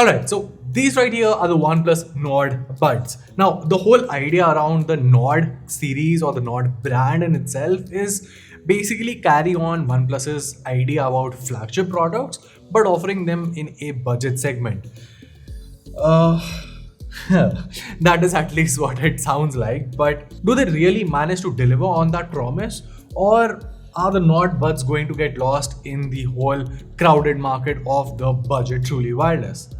Alright, so these right here are the OnePlus Nord Buds. Now, the whole idea around the Nord series or the Nord brand in itself is basically carry on OnePlus's idea about flagship products, but offering them in a budget segment. Uh, that is at least what it sounds like. But do they really manage to deliver on that promise? Or are the Nord Buds going to get lost in the whole crowded market of the budget truly wireless?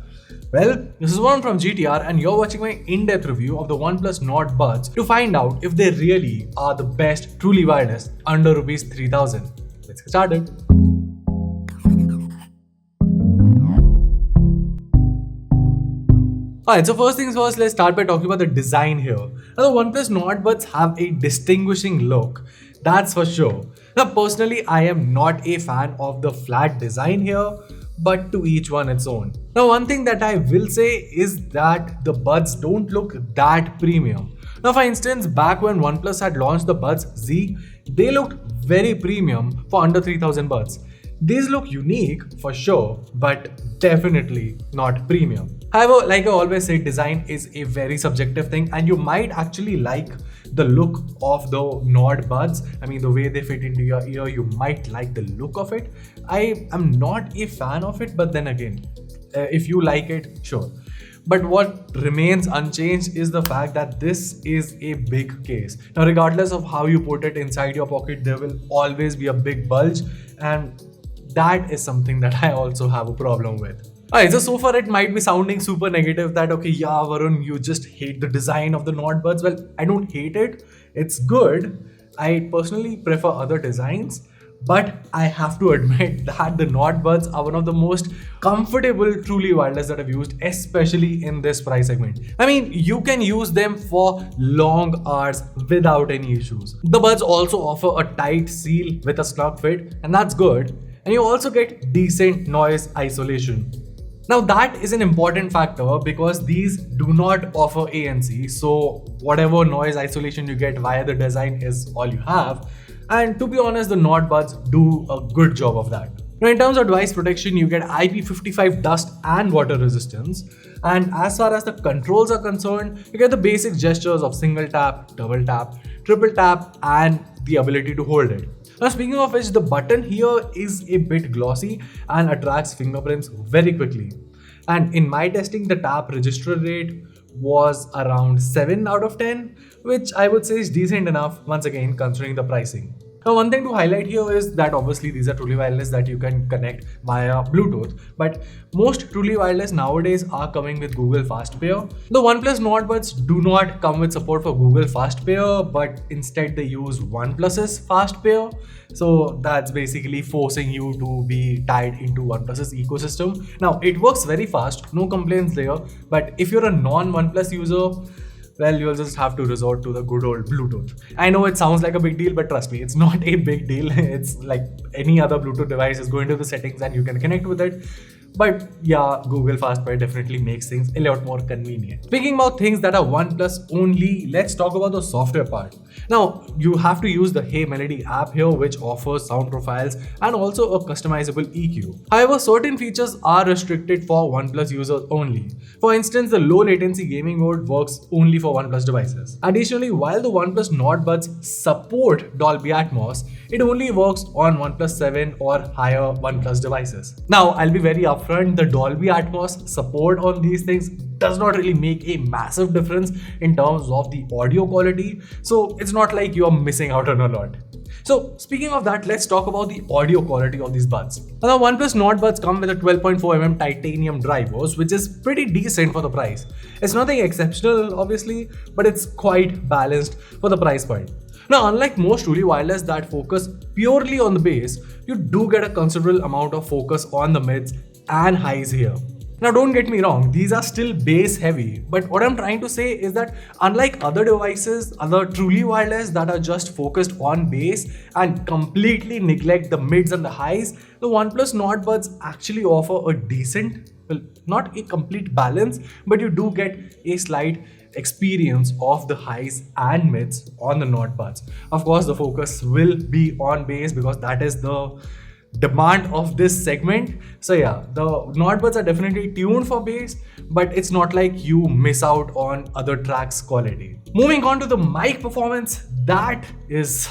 Well, this is Warren from GTR and you're watching my in-depth review of the OnePlus Nord Buds to find out if they really are the best truly wireless under Rs 3000. Let's get started. Alright, so first things first, let's start by talking about the design here. Now, the OnePlus Nord Buds have a distinguishing look, that's for sure. Now, personally, I am not a fan of the flat design here, but to each one its own. Now, one thing that I will say is that the Buds don't look that premium. Now, for instance, back when OnePlus had launched the Buds Z, they looked very premium for under 3000 Buds. These look unique for sure, but definitely not premium. However, like I always say, design is a very subjective thing, and you might actually like the look of the Nord Buds. I mean, the way they fit into your ear, you might like the look of it. I am not a fan of it, but then again, if you like it, sure. But what remains unchanged is the fact that this is a big case. Now, regardless of how you put it inside your pocket, there will always be a big bulge, and that is something that I also have a problem with. Alright, so far it might be sounding super negative that okay, yeah, Varun, you just hate the design of the Nord Buds. Well, I don't hate it. It's good. I personally prefer other designs, but I have to admit that the Nord Buds are one of the most comfortable truly wireless that I've used, especially in this price segment. I mean, you can use them for long hours without any issues. The Buds also offer a tight seal with a snug fit, and that's good. And you also get decent noise isolation. Now that is an important factor because these do not offer ANC, so whatever noise isolation you get via the design is all you have. And to be honest, the Nord Buds do a good job of that. Now in terms of device protection, you get IP55 dust and water resistance. And as far as the controls are concerned, you get the basic gestures of single tap, double tap, triple tap, and the ability to hold it. Now speaking of which, the button here is a bit glossy and attracts fingerprints very quickly. And in my testing, the tap register rate was around 7 out of 10, which I would say is decent enough once again considering the pricing. Now one thing to highlight here is that obviously these are truly wireless that you can connect via Bluetooth, but most truly wireless nowadays are coming with Google Fast Pair. The OnePlus Nord Buds do not come with support for Google Fast Pair, but instead they use OnePlus's Fast Pair. So that's basically forcing you to be tied into OnePlus's ecosystem. Now it works very fast, no complaints there, but if you're a non-OnePlus user, well, you'll just have to resort to the good old Bluetooth. I know it sounds like a big deal, but trust me, it's not a big deal. It's like any other Bluetooth device. Just go into the settings and you can connect with it. But yeah, Google Fast Pair definitely makes things a lot more convenient. Speaking about things that are OnePlus only, let's talk about the software part. Now, you have to use the Hey Melody app here, which offers sound profiles and also a customizable EQ. However, certain features are restricted for OnePlus users only. For instance, the low latency gaming mode works only for OnePlus devices. Additionally, while the OnePlus Nord Buds support Dolby Atmos, it only works on OnePlus 7 or higher OnePlus devices. Now, I'll be very upfront, the Dolby Atmos support on these things does not really make a massive difference in terms of the audio quality, so it's not like you're missing out on a lot. So speaking of that, let's talk about the audio quality of these buds. Now the OnePlus Nord Buds come with a 12.4mm titanium drivers, which is pretty decent for the price. It's nothing exceptional obviously, but it's quite balanced for the price point. Now unlike most truly wireless that focus purely on the bass, you do get a considerable amount of focus on the mids and highs here. Now don't get me wrong, these are still bass heavy, but what I'm trying to say is that unlike other devices, other truly wireless that are just focused on bass and completely neglect the mids and the highs, the OnePlus Nord Buds actually offer a decent, well, not a complete balance, but you do get a slight experience of the highs and mids on the Nord Buds. Of course, the focus will be on bass because that is the demand of this segment. So yeah, the Nord Buds are definitely tuned for bass, but it's not like you miss out on other tracks' quality. Moving on to the mic performance, that is.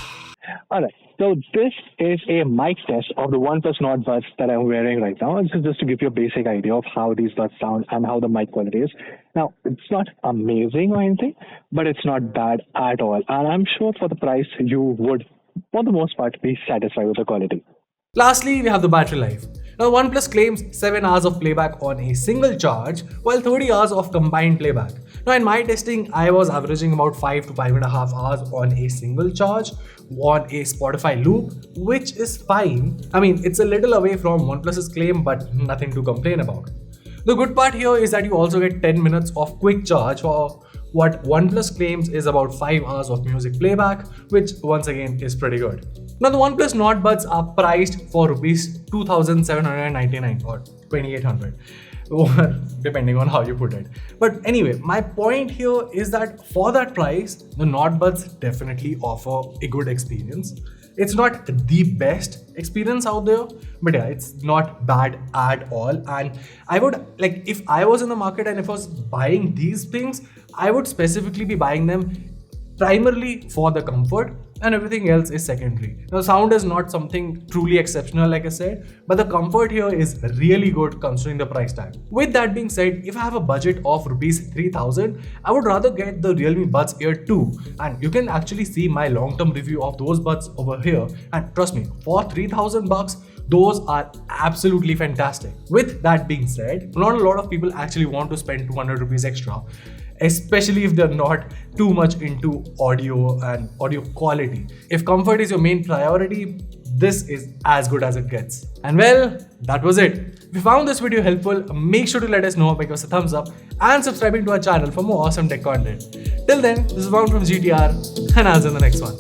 Alright, so this is a mic test of the OnePlus Nord Buds that I'm wearing right now. This is just to give you a basic idea of how these buds sound and how the mic quality is. Now, it's not amazing or anything, but it's not bad at all. And I'm sure for the price, you would, for the most part, be satisfied with the quality. Lastly, we have the battery life. Now, OnePlus claims 7 hours of playback on a single charge, while 30 hours of combined playback. Now, in my testing, I was averaging about 5 to 5.5 hours on a single charge on a Spotify loop, which is fine. I mean, it's a little away from OnePlus's claim, but nothing to complain about. The good part here is that you also get 10 minutes of quick charge for what OnePlus claims is about 5 hours of music playback, which once again is pretty good. Now the OnePlus Nord Buds are priced for rupees 2,799 or 2,800, depending on how you put it. But anyway, my point here is that for that price, the Nord Buds definitely offer a good experience. It's not the best experience out there, but yeah, it's not bad at all. And I would like, if I was in the market and if I was buying these things, I would specifically be buying them primarily for the comfort, and everything else is secondary. Now, sound is not something truly exceptional, like I said, but the comfort here is really good considering the price tag. With that being said, if I have a budget of rupees 3,000, I would rather get the Realme Buds Air 2, and you can actually see my long-term review of those buds over here. And trust me, for 3,000 bucks, those are absolutely fantastic. With that being said, not a lot of people actually want to spend 200 rupees extra, especially if they're not too much into audio and audio quality. If comfort is your main priority, this is as good as it gets. And well, that was it. If you found this video helpful, make sure to let us know by giving us a thumbs up and subscribing to our channel for more awesome tech content. Till then, this is Wound from GTR, and I'll see you in the next one.